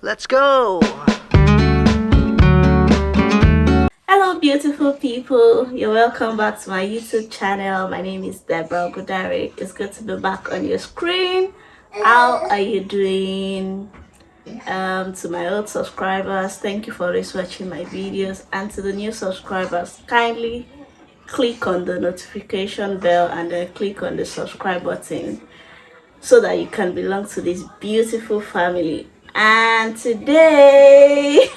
Let's go! Hello, beautiful people. You're welcome back to my YouTube channel. My name is Deborah Godare. It's good to be back on your screen. How are you doing? To my old subscribers, thank you for always watching my videos, and to the new subscribers, kindly click on the notification bell and then click on the subscribe button so that you can belong to this beautiful family. And today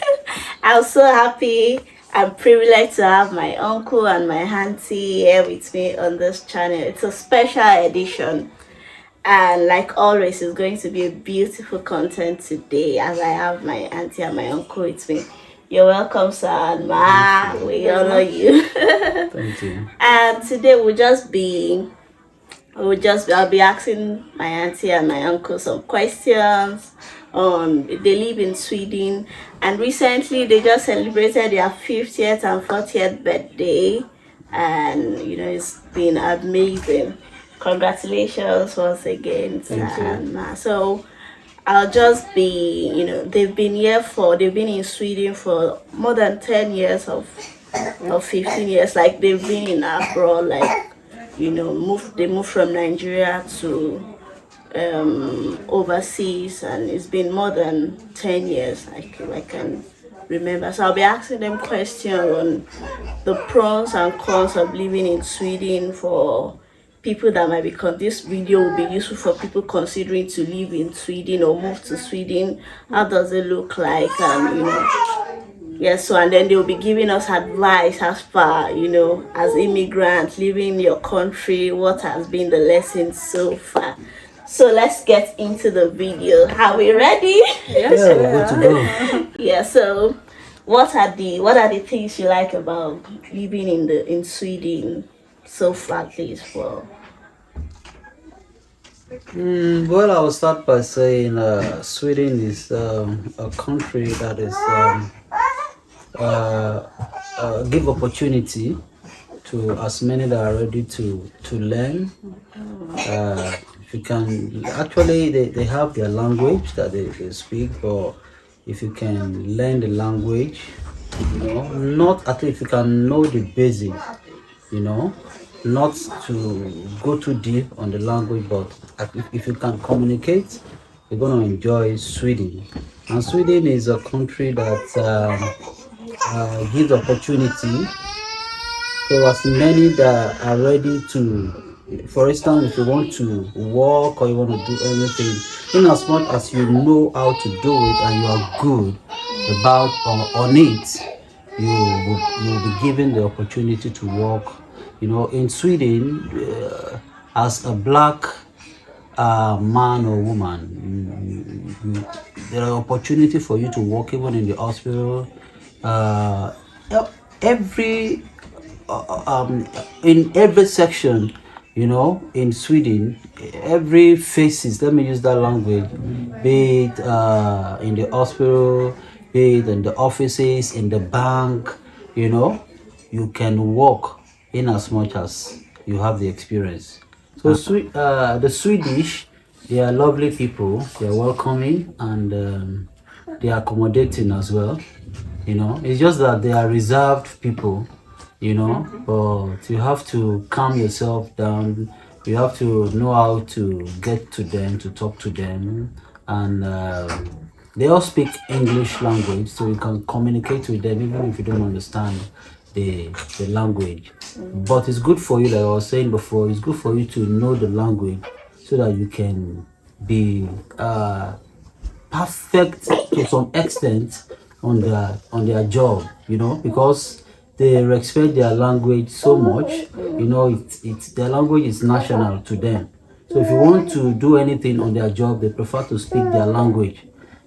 I'm so happy and privileged to have my uncle and my auntie here with me on this channel. It's a special edition, and like always, it's going to be a beautiful content today as I have my auntie and my uncle with me. You're welcome, sir and ma. We honor you. Thank you. And today I'll be asking my auntie and my uncle some questions on they live in Sweden, and recently they just celebrated their 50th and 40th birthday, and it's been amazing. Congratulations once again, sir and ma. So I'll just be, they've been in Sweden for more than 10 years or 15 years. Like they've been in abroad, like, they moved from Nigeria to overseas, and it's been more than 10 years, I can remember. So I'll be asking them questions on the pros and cons of living in Sweden for people that might be this video will be useful for people considering to live in Sweden or move to Sweden. How does it look like? And yes, so and then they'll be giving us advice as far, as immigrants living in your country, what has been the lesson so far. So let's get into the video. Are we ready? Yes, yeah, we're good to go. Yeah, so what are the things you like about living in Sweden so far, please? Well, I will start by saying Sweden is a country that is give opportunity to as many that are ready to learn. If you can, actually, they have their language that they speak, but if you can learn the language, not at least if you can know the basics, not to go too deep on the language, but if you can communicate, you're going to enjoy Sweden. And Sweden is a country that gives opportunity for as many that are ready to. For instance, if you want to walk or you want to do anything, in as much as you know how to do it and you are good about on it, you'll be given the opportunity to walk. In Sweden, as a black man or woman, there are opportunity for you to work even in the hospital. Every in every section, in Sweden, every faces. Let me use that language. Be it in the hospital, be it in the offices, in the bank, you can work in as much as you have the experience. So the Swedish, they are lovely people. They are welcoming, and they are accommodating as well. It's just that they are reserved people. But you have to calm yourself down. You have to know how to get to them, to talk to them, and they all speak English language, so you can communicate with them even if you don't understand the language. But it's good for you, like I was saying before, it's good for you to know the language so that you can be perfect to some extent on their job, because they respect their language so much. It's their language is national to them. So if you want to do anything on their job, they prefer to speak their language.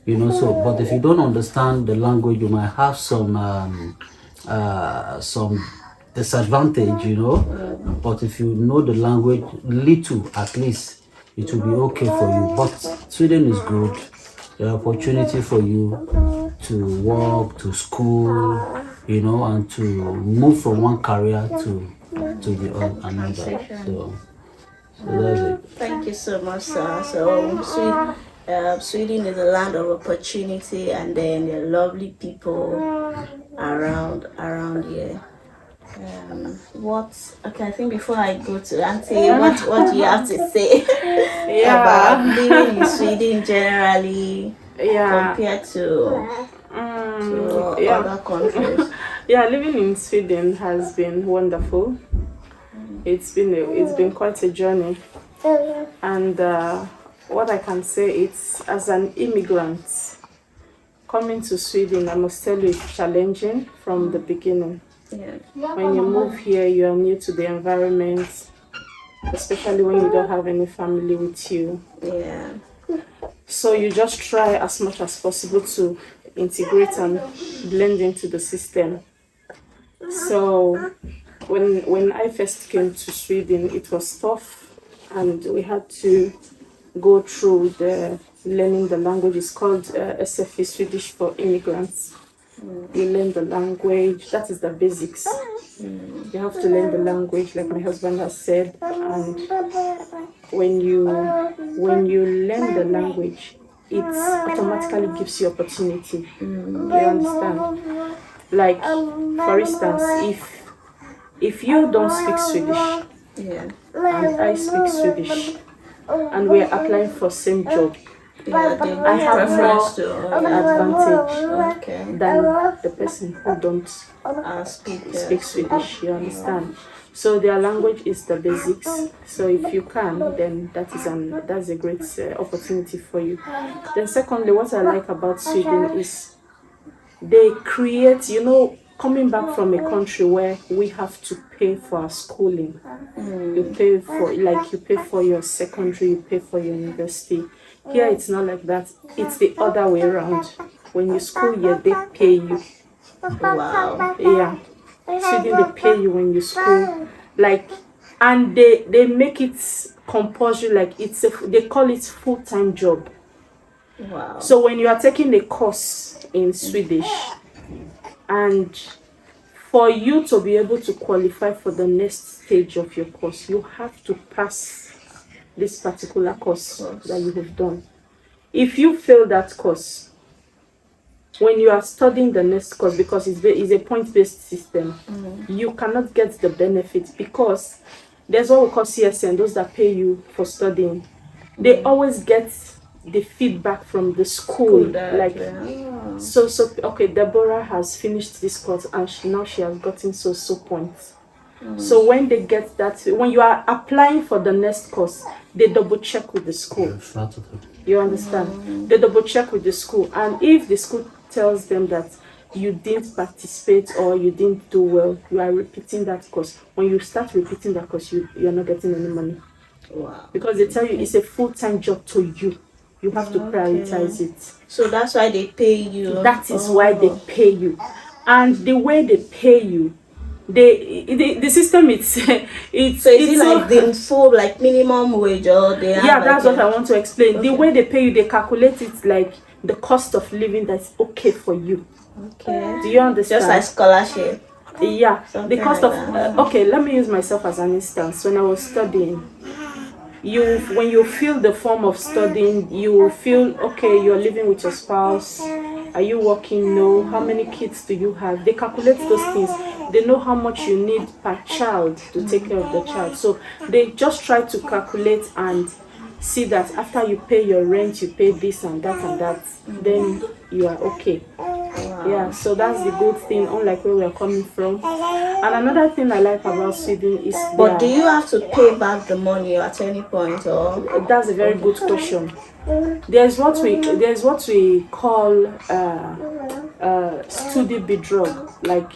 So but if you don't understand the language, you might have some disadvantage. But if you know the language little, at least it will be okay for you. But Sweden is good. The opportunity for you to work, to school, and to move from one career to the another. So that's it. Thank you so much, sir. So Sweden is a land of opportunity, and then there are lovely people around here. What? Okay, I think before I go to Auntie, what do you have to say about Yeah. living in Sweden generally Yeah. compared to Yeah. other countries? Yeah, living in Sweden has been wonderful. It's been quite a journey, and what I can say is, as an immigrant coming to Sweden, I must tell you it's challenging from the beginning. Yeah. When you move here, you are new to the environment, especially when you don't have any family with you. Yeah. So you just try as much as possible to integrate and blend into the system. So when I first came to Sweden, it was tough, and we had to go through the learning the language. It's called SFE, Swedish for Immigrants. You learn the language. That is the basics. You have to learn the language, like my husband has said, and when you learn the language, it automatically gives you opportunity. You understand? Like, for instance, if you don't speak Swedish Yeah. and I speak Swedish and we are applying for same job, Yeah, they I give have more preference to advantage okay. than the person who don't speak Swedish. You understand? So their language is the basics. So if you can, then that's a great opportunity for you. Then secondly, what I like about Sweden is they create, coming back from a country where we have to pay for our schooling. You pay for your secondary, you pay for your university. Here it's not like that. It's the other way around. When you school here, they pay you. Wow. Yeah. Sweden, they pay you when you school. Like, and they make it compulsory, like they call it full-time job. Wow. So when you are taking a course in Swedish, and for you to be able to qualify for the next stage of your course, you have to pass this particular course that you have done. If you fail that course, when you are studying the next course, because it's a point-based system, you cannot get the benefit, because there's what we call CSN, those that pay you for studying. They always get the feedback from the school, like, so okay, Deborah has finished this course and now she has gotten so points. So when they get that, when you are applying for the next course, they double check with the school. You understand? They double check with the school, and if the school tells them that you didn't participate or you didn't do well, you are repeating that course. When you start repeating that course, you're not getting any money. Wow. Because they tell you it's a full-time job to you. You have to prioritize it. So that's why they pay you. That is why they pay you. And the way they pay you, the system it's So is it like the full, like minimum wage, or they have that's what I want to explain. The way they pay you, they calculate it like the cost of living that's okay for you. Okay. Do you understand? Just like scholarship. Yeah. Something The cost like of that. okay, let me use myself as an instance. When I was studying, when you fill the form of studying, you feel okay, you're living with your spouse. Are you working? No. How many kids do you have? They calculate those things. They know how much you need per child to take care of the child. So they just try to calculate and see that after you pay your rent, you pay this and that, then you are okay. Yeah, so that's the good thing, unlike where we are coming from. And another thing I like about Sweden is But do you have to pay back the money at any point, or? That's a very good question. There's what we call study bedrag. Like,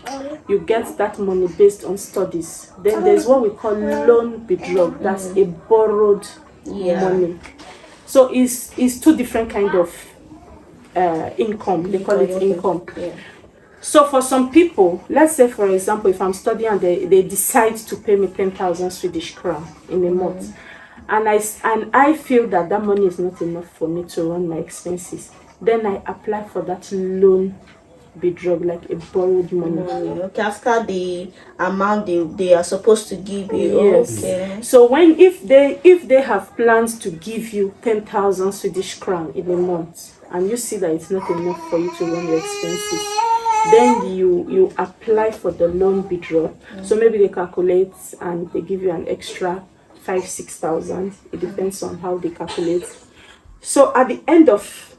you get that money based on studies. Then there's what we call loan bedrag. That's a borrowed money. So it's two different kind of income. They call it income. Yeah. So for some people, let's say for example, if I'm studying and they decide to pay me 10,000 Swedish crown in a month, and I feel that money is not enough for me to run my expenses, then I apply for that loan bedrag, like a borrowed money. Okay, after the amount they are supposed to give you. Yes. Okay. So when if they have plans to give you 10,000 Swedish crown in a month, and you see that it's not enough for you to run your expenses, then you apply for the loan withdrawal. So maybe they calculate and they give you an extra 5,000-6,000. It depends on how they calculate. So at the end of,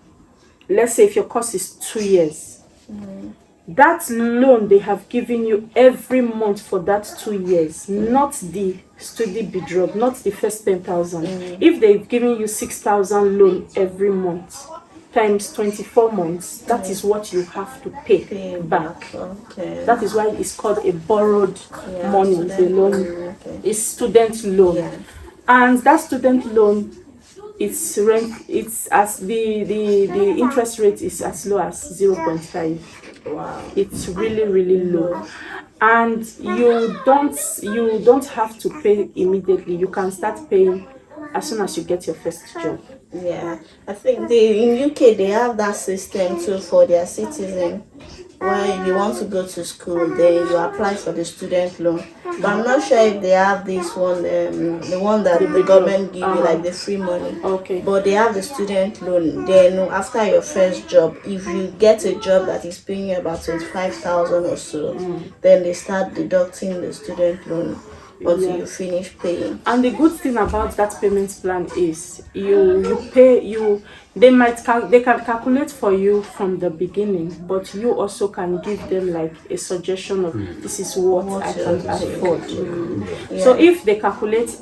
let's say if your course is 2 years, that loan they have given you every month for that 2 years, not the study withdrawal, not the first 10,000. If they've given you 6,000 loan every month times 24 months, that is what you have to pay back. Okay. That is why it's called a borrowed money. The loan is student loan, and that student loan, it's as the interest rate is as low as 0.5. Wow. It's really low, and you don't have to pay immediately. You can start paying as soon as you get your first job. Yeah, I think in UK they have that system too for their citizens. When you want to go to school, then you apply for the student loan. But I'm not sure if they have this one, the one that the government give you, like the free money. Okay. But they have the student loan. Then after your first job, if you get a job that is paying you about 25,000 or so, then they start deducting the student loan until you finish paying. And the good thing about that payment plan is they can calculate for you from the beginning, but you also can give them like a suggestion of this is what I can afford. So if they calculate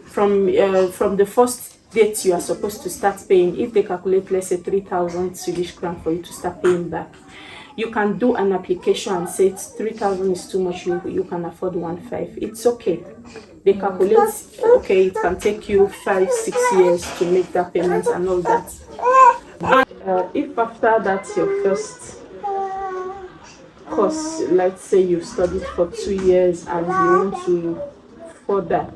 from the first date you are supposed to start paying, if they calculate, let's say 3,000 Swedish crown for you to start paying back, you can do an application and say 3,000 is too much, you can afford 1.5. It's okay. They calculate, okay, it can take you 5-6 years to make that payment and all that. And if after that's your first course, let's say you've studied for 2 years and you want to further,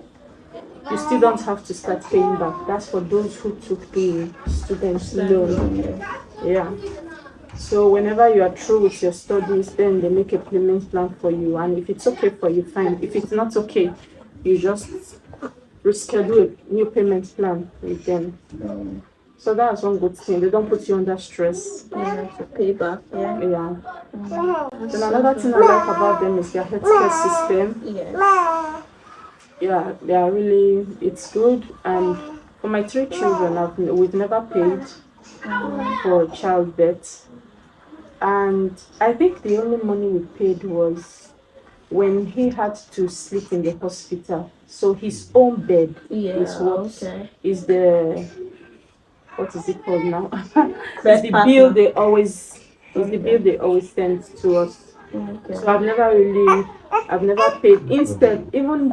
you still don't have to start paying back. That's for those who took the student loan. Yeah. So whenever you are through with your studies, then they make a payment plan for you, and if it's okay for you, fine. If it's not okay, you just reschedule a new payment plan with them. So that's one good thing. They don't put you under stress. To pay back. Yeah. Then another thing I like about them is their healthcare system. Yes. Yeah, they are really, it's good. And for my 3 children, we've never paid for childbirth. And I think the only money we paid was when he had to sleep in the hospital. So his own bed is what is the, what is it called now? It's the bill they always send to us. So I've never paid. Instead, even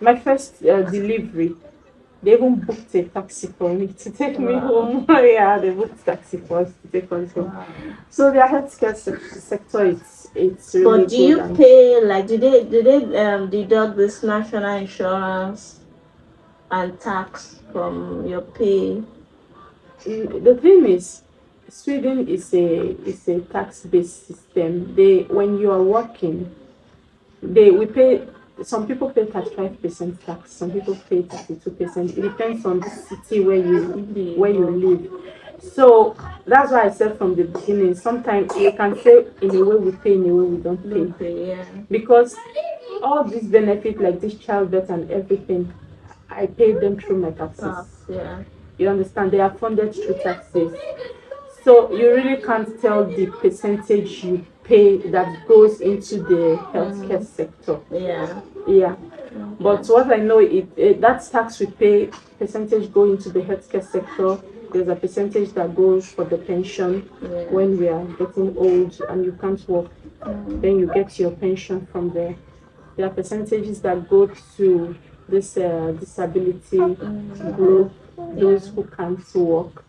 my first delivery, they even booked a taxi for me to take me home. Yeah, they booked taxi for us to take us home. So their healthcare sector, it's really good. But do you pay, like, do they deduct this national insurance and tax from your pay? The thing is, Sweden is a tax-based system. When you are working, we pay. Some people pay 35% tax. Some people pay 32%. It depends on the city where you live. So that's why I said from the beginning. Sometimes you can say in a way we pay, in a way we don't pay. Because all these benefits like this childbirth and everything, I pay them through my taxes. You understand? They are funded through taxes. So you really can't tell the percentage you pay that goes into the healthcare sector. Yeah. But what I know, that tax we pay, percentage go into the healthcare sector. There's a percentage that goes for the pension when we are getting old and you can't work. Then you get your pension from there. There are percentages that go to this disability group, those who can't work.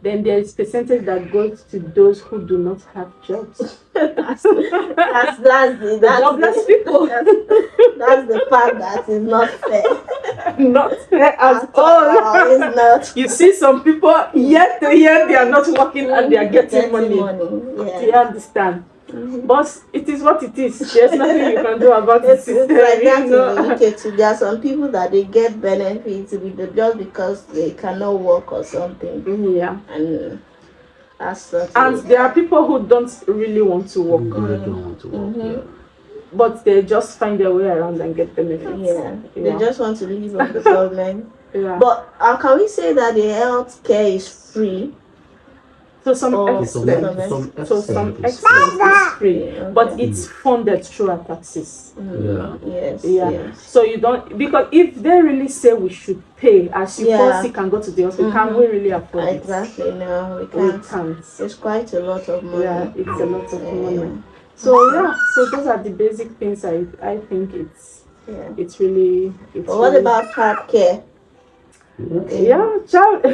Then there is percentage that goes to those who do not have jobs. That's The jobless people. That's the part that is not fair. Not fair at all. It's not. You see some people year to year they are not working and they are getting money. Yeah. Do you understand? But it is what it is. There's nothing you can do about It's it. like that in the UK too. There are some people that they get benefits with the just because they cannot work or something. Yeah. And that's certainly. And there are people who don't really want to work. They don't want to work. Yeah. But they just find their way around and get benefits. Yeah. They just want to live on the government. Yeah. But can we say that the health care is free? To some extent, it's free, but it's funded through our taxes. Yes. So you don't, because if they really say we should pay as you fall sick and go to the hospital, can we really afford it? Exactly. No, we can't. It's quite a lot of money. Yeah, it's a lot of money. So so those are the basic things. I think it's really. But what about childcare? Yeah, child.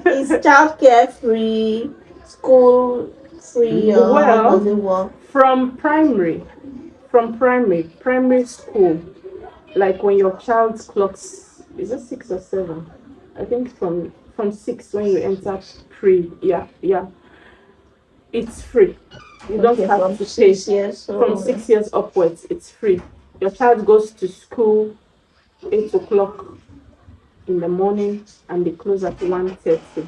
Is childcare free? School free? Or how does it work? From primary school, like when your child clocks, is it 6 or 7? I think from 6 when you enter pre. Yeah. It's free. You don't have to pay. 6 years. From 6 years upwards, it's free. Your child goes to school 8 o'clock in the morning and they close at 1:30.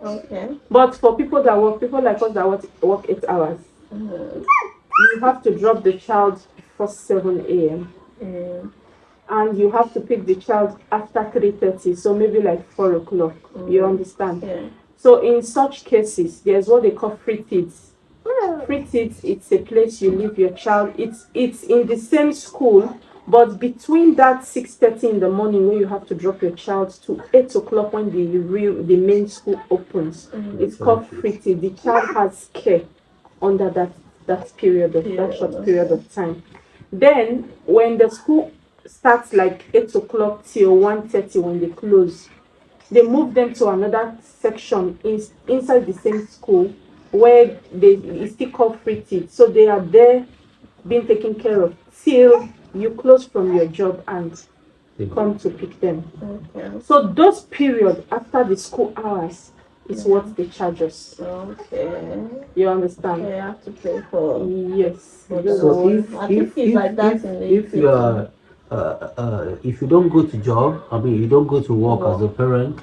Okay. But for people like us that work 8 hours, you have to drop the child before 7 a.m. And you have to pick the child after 3:30, so maybe like 4 o'clock. You understand? Yeah. So in such cases, there's what they call free kids. Free kids, it's a place you leave your child. It's in the same school, but between that 6:30 in the morning when you have to drop your child to 8 o'clock when the main school opens, it's called free kids. The child has care under that short period of time. Then when the school starts like 8 o'clock till 1:30 when they close, they move them to another section inside the same school where it's still called free kids. So they are there being taken care of till you close from your job and come to pick them. Okay. So those periods after the school hours is what they charge us. Okay. You understand? You have to pay for. Yes. So if you are if you don't go to job, you don't go to work as a parent,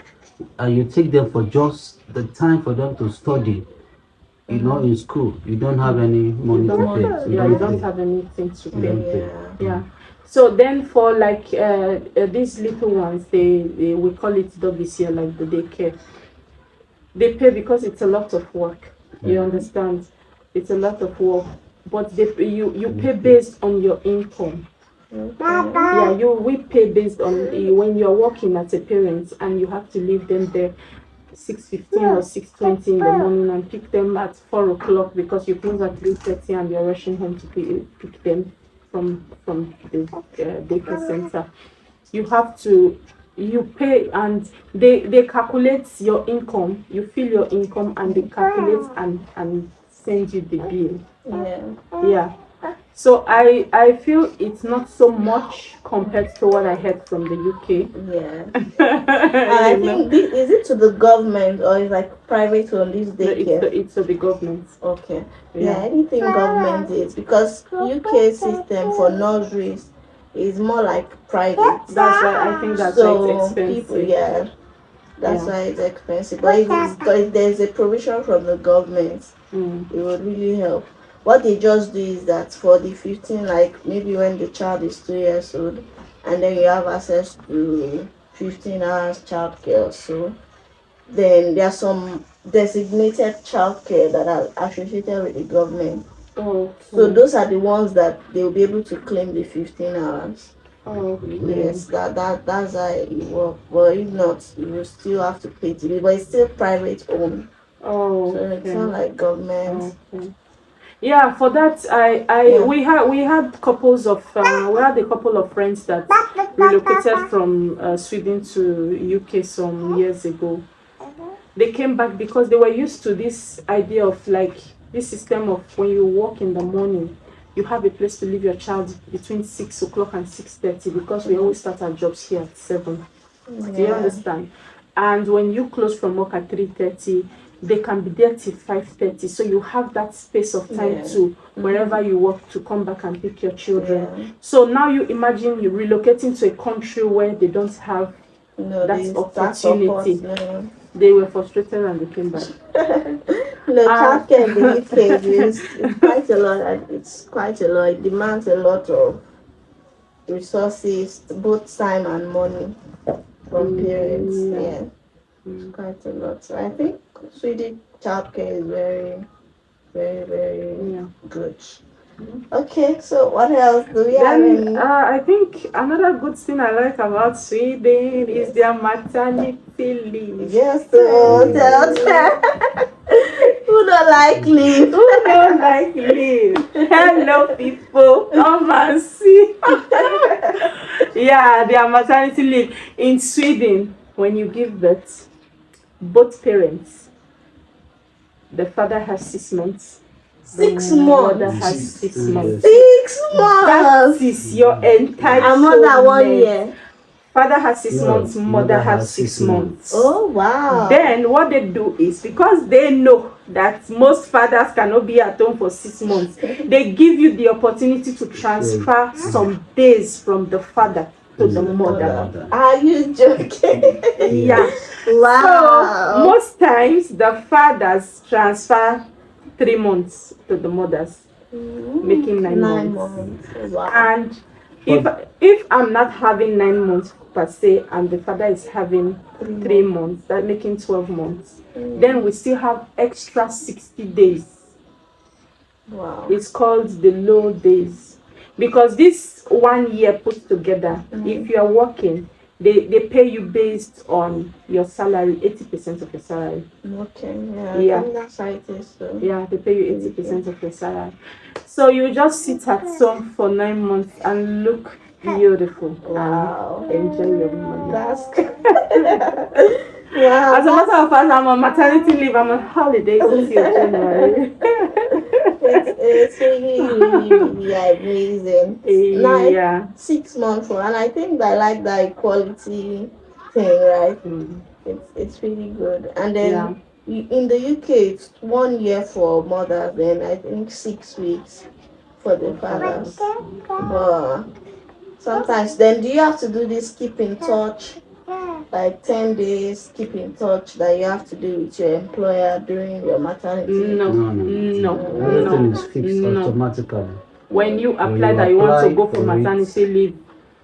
and you take them for just the time for them to study, in school, you don't have any money to pay. So you don't have anything to pay. Yeah. So then for like these little ones, we call it WCL, like the daycare. They pay because it's a lot of work. You understand? It's a lot of work, but you pay based on your income. Yeah, we pay based on when you're working as a parent and you have to leave them there 6:15 or 6:20 in the morning and pick them at 4 o'clock because you close at 3:30 and you're rushing home to pick them from the daycare center. You pay and they calculate your income. You fill your income and they calculate and send you the bill. Yeah. So I feel it's not so much compared to what I heard from the UK. I think is it to the government or is like private on this daycare? It's to the government. Okay. Yeah, anything government is because UK system for nurseries is more like private. That's why I think that's why it's expensive. People, that's why it's expensive. But if there's a provision from the government, it would really help. What they just do is that for the 15, like maybe when the child is 2 years old, and then you have access to 15 hours childcare. So then there are some designated childcare that are associated with the government. Okay. So those are the ones that they will be able to claim the 15 hours. Okay. Yes, that's how it works. But if not, you will still have to pay to be. But it's still private owned. So it's not like government. Yeah, for that we had a couple of friends that relocated from Sweden to UK some years ago, They came back because they were used to this idea of like this system of when you walk in the morning, you have a place to leave your child between 6 o'clock and 6:30 because we always start our jobs here at 7. Do you understand? And when you close from work at 3:30, they can be there till 5:30. So you have that space of time to wherever you work to come back and pick your children. So now you imagine you relocating to a country where they don't have that opportunity. They were frustrated and they came back. Childcare in the UK is quite a lot. It's quite a lot. It demands a lot of resources, both time and money from parents. It's quite a lot. So I think Swedish childcare is very, very, very good. Okay, so what else do we have? Then I think another good thing I like about Sweden is their maternity leave. Yes, who don't like leave? Who don't like leave? Hello, people. Come and see. Yeah, their maternity leave in Sweden. When you give birth, both parents, the father has 6 months. 6 The months. mother has 6 months. 6 That months. is your entire And mother 1 year. Father has 6 months, mother has 6 months. Oh wow. Then what they do is because they know that most fathers cannot be at home for 6 months, they give you the opportunity to transfer some days from the father to the mother. Are you joking? Yeah. Wow. So most times the fathers transfer 3 months to the mothers, making 9 months. Wow. And if I'm not having 9 months per se, and the father is having 3 months, that making 12 months, then we still have extra 60 days. Wow. It's called the low days, because this 1 year put together, if you are working, they pay you based on your salary, 80% of your salary. Okay. Yeah. I think that's how it is. So. Yeah, they pay you 80% of your salary. So you just sit at home for 9 months and look beautiful. Wow. And enjoy your money. That's wow. As a matter of fact, I'm on maternity leave. I'm on holidays until January. It's really amazing. Yeah. 6 months, and I think I like the equality thing, right? It's really good. And then in the UK, it's 1 year for mothers, then I think 6 weeks for the fathers. But sometimes, then do you have to do this keep in touch? Like 10 days keep in touch that you have to do with your employer during your maternity? No. Everything is fixed automatically. When you apply that you want to go for maternity leave,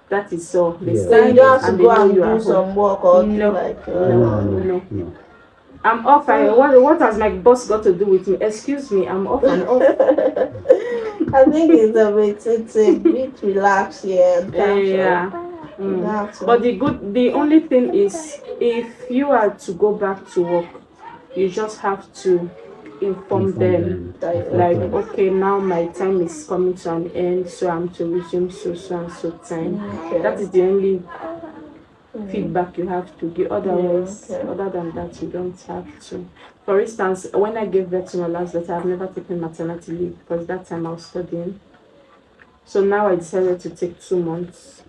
that is all. So you don't have to go and do some work or no. like No. I'm off. What has my boss got to do with me? Excuse me, I'm off and off. I think it's a bit relaxed here. Yeah. But the only thing is, if you are to go back to work, you just have to inform them like, okay, now my time is coming to an end, so I'm to resume so and so time. That is the only feedback you have to give. Otherwise, other than that, you don't have to. For instance, when I gave birth to my last daughter, I've never taken maternity leave because that time I was studying. So now I decided to take 2 months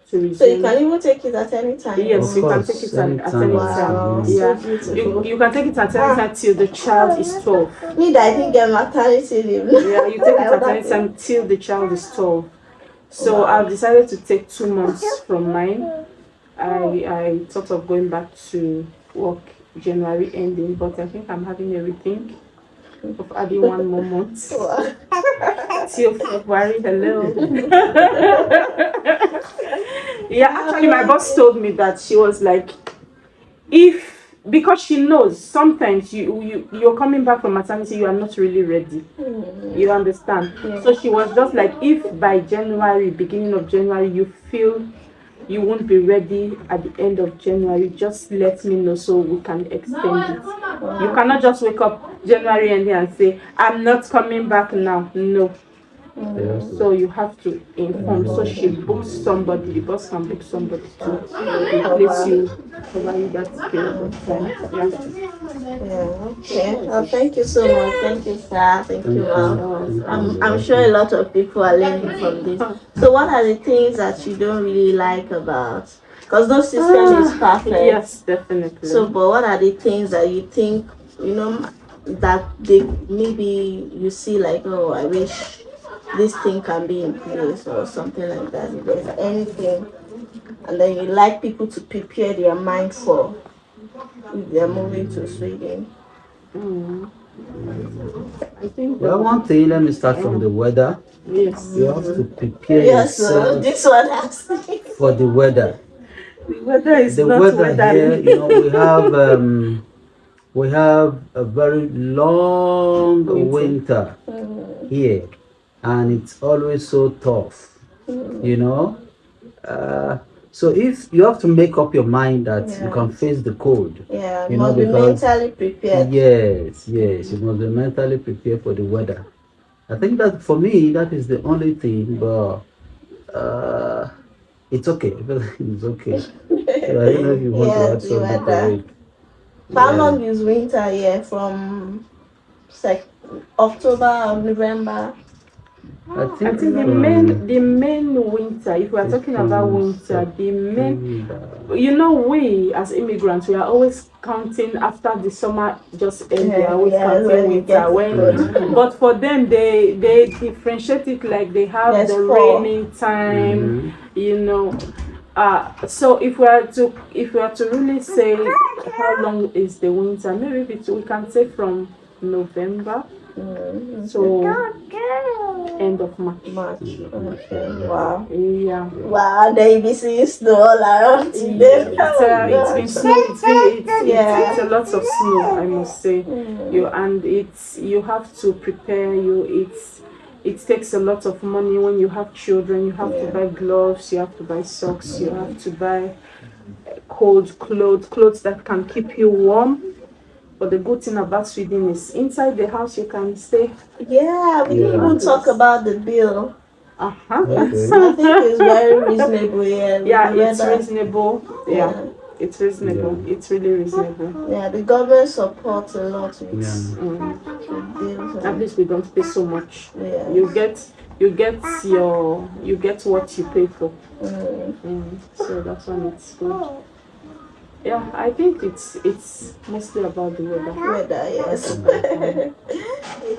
to resume. So you can even take it at any time? Yes, you can take it at any time. Wow, yeah. So you can take it at any time till the child is 12. Me that I didn't get maternity leave. Yeah, you take it at any time till the child is 12. So I've decided to take 2 months from mine. I thought of going back to work January ending, but I think I'm having a rethink of adding 1 more month till February. Hello. Yeah, actually my boss told me that she was like, because she knows sometimes you're coming back from maternity, you are not really ready. You understand? So she was just like, if by January, beginning of January, you feel you won't be ready at the end of January, just let me know so we can extend it. You cannot just wake up January ending and say, I'm not coming back now. No. So you have to inform. So she books somebody, the boss can book somebody to replace you, cover you that period of time. Yeah, okay. Well, thank you so much. Thank you, sir. Thank you, ma'am. I'm sure a lot of people are learning from this. So, what are the things that you don't really like about? Because no system is perfect. Yes, definitely. So, but what are the things that you think, that they maybe you see like, oh, I wish this thing can be in place or something like that. If there's anything, and then you like people to prepare their mind for if they're moving to Sweden. I think Well, one thing, let me start from the weather. yes, You have to prepare Yes, so yourself this one has me. for the weather. the weather is The not weather here, weathering. you know, we have a very long winter here, and it's always so tough, you know. So if you have to make up your mind that you can face the cold, Yeah, you know, must be because mentally prepared. yes, you must be mentally prepared for the weather. I think that for me, that is the only thing, but it's okay. It's okay. So I don't know if you want to Yeah, add the something to weather. it. How Yeah. long is winter here? From October or November? I I think think the main winter, if we are talking about winter, the main, we as immigrants, we are always counting after the summer just end, we are always Yeah, counting when it gets winter. But for them, they differentiate it like they have There's the fall. raining time, so if we are to really say how long is the winter, maybe we can say from November to end of March. Okay. Wow. Yeah. Wow, they be seeing snow all around today. It's been snow. It's a lot of snow, I must say. You have to prepare. It takes a lot of money when you have children. You have to buy gloves. You have to buy socks. You have to buy cold clothes that can keep you warm. But the good thing about Sweden is inside the house you can stay. Yeah, we didn't even talk about the bill. Okay. I think it's very reasonable. Yeah, It's reasonable. It's reasonable. Yeah. It's really reasonable. Yeah, the government supports a lot with Yeah. the bills. At least we don't pay so much. Yeah. You get what you pay for. So that's when it's good. Yeah, I think it's mostly about the weather. Weather, yes.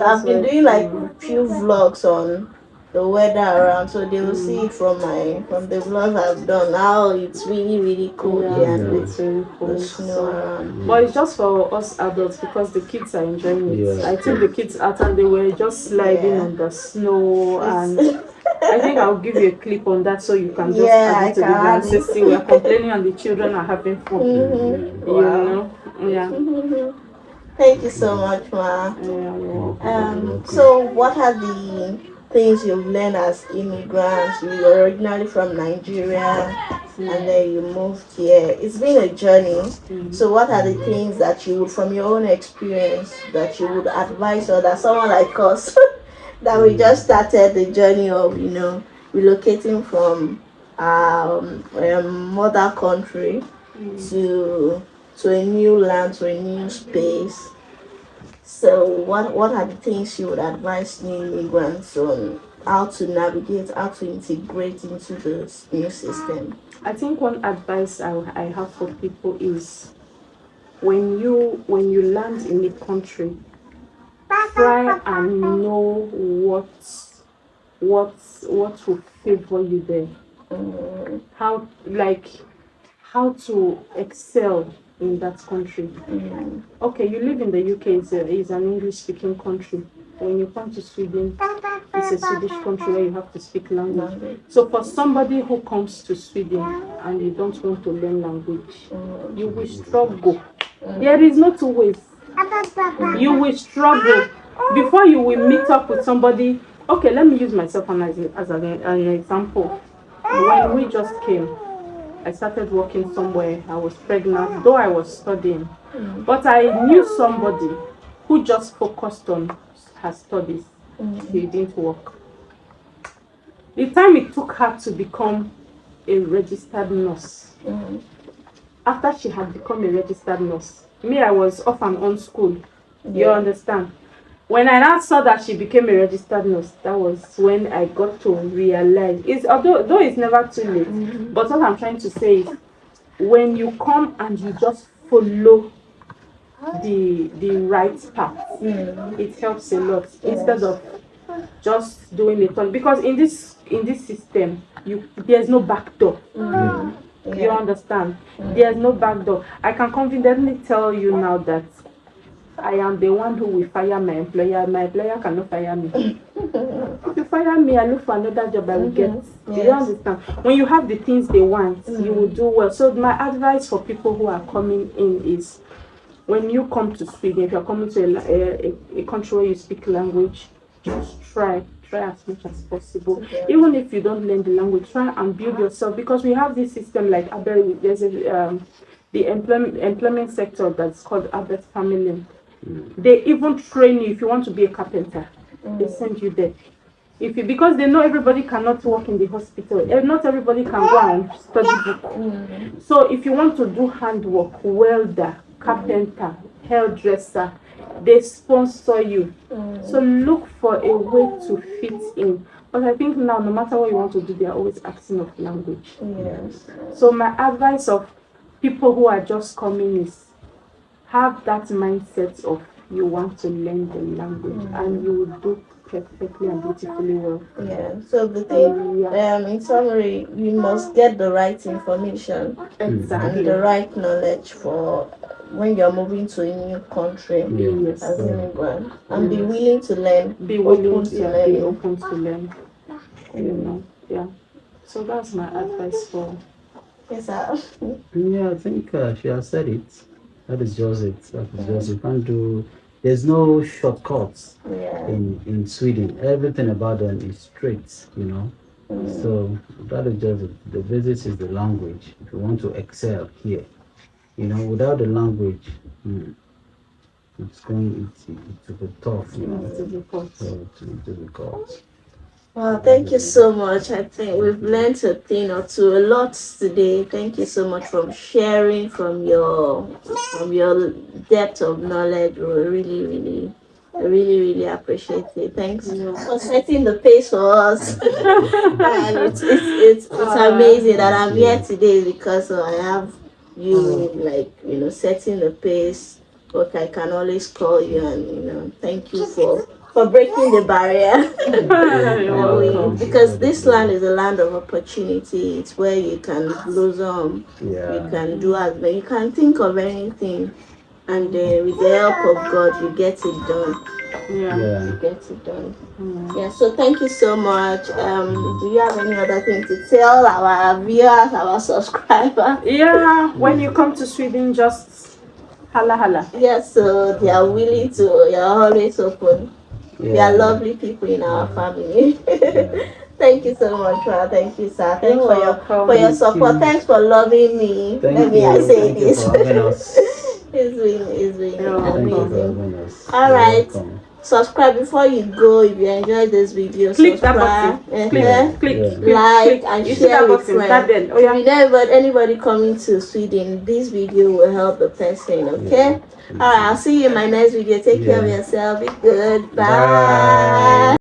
I've been doing like few vlogs on the weather around, so they will see it from the vlogs I've done. Now it's really cold here and It's very the cold. snow around. But it's just for us adults because the kids are enjoying it. Yeah. I think the kids they were just sliding on the snow, and I think I'll give you a clip on that so you can just add it to the video and say, see, we're complaining and the children are having fun. Wow. Yeah. Thank you so much, Ma. Yeah. So what are the things you've learned as immigrants? You're originally from Nigeria and then you moved here. It's been a journey. So what are the things that you would, from your own experience, that you would advise others, someone like us, that we just started the journey of, relocating from mother country to a new land, to a new space. So what are the things you would advise new immigrants on how to navigate, how to integrate into the new system? I think one advice I have for people is when you land in a country, try and know what will favor you there. How to excel in that country. Okay, you live in the UK, is an English speaking country. When you come to Sweden, it's a Swedish country where you have to speak language. So for somebody who comes to Sweden and you don't want to learn language, you will struggle. There is no two ways. You will struggle. Before you will meet up with somebody, okay, let me use myself as an example. When we just came, I started working somewhere. I was pregnant, though I was studying. But I knew somebody who just focused on her studies. He didn't work. The time it took her to become a registered nurse. After she had become a registered nurse, me, I was off and on school. You understand? When I now saw that she became a registered nurse, that was when I got to realize. It's although it's never too late, but what I'm trying to say is, when you come and you just follow the right path, it helps a lot instead of just doing it on, because in this system there's no back door. You understand? There's no back door. I can confidently tell you now that I am the one who will fire my employer. My employer cannot fire me. If you fire me, I look for another job I will get. Do you understand? When you have the things they want, you will do well. So my advice for people who are coming in is, when you come to Sweden, if you're coming to a country where you speak language, just try as much as possible. Even if you don't learn the language, try and build yourself, because we have this system like Abel. There's the employment sector that's called Albert Family. They even train you if you want to be a carpenter. They send you there. Because they know everybody cannot work in the hospital. Not everybody can go and study book. So if you want to do handwork, welder, carpenter, hairdresser, they sponsor you. So look for a way to fit in. But I think now, no matter what you want to do, they are always asking of language. So my advice of people who are just coming is, have that mindset of you want to learn the language, and you will do perfectly and beautifully well. So the thing, in summary, you must get the right information and the right knowledge for when you're moving to a new country as an immigrant, and be willing to learn. Be open to learn. You know, So that's my advice for. Yes, sir. Yeah, I think she has said it. That is just it. You can't do. There's no shortcuts in Sweden. Everything about them is straight. So that is just it. The basis is the language. If you want to excel here, without the language, it's to be tough. To be difficult. Well, thank you so much. I think we've learned a thing or two, a lot today. Thank you so much for sharing from your depth of knowledge. We really appreciate it. Thanks for setting the pace for us. And it's amazing that I'm here today because I have you setting the pace. But I can always call you, and thank you for breaking the barrier. Because this land is a land of opportunity. It's where you can blossom. You can do as many. You can think of anything, and with the help of God, you get it done. You get it done. So thank you so much. Do you have any other thing to tell our viewers, our subscribers? When you come to Sweden, just holla. So they are willing to. You're always open. They are lovely people in our family. Thank you so much, Thank you, sir. Thanks for your support. Thanks for loving me. Let me say this. It's been amazing. All right. Subscribe before you go. If you enjoyed this video, click subscribe. That button. Click, like, and share with friends. If you know anybody coming to Sweden, this video will help the person. Okay. All right. I'll see you in my next video. Take care of yourself. Be good. Bye.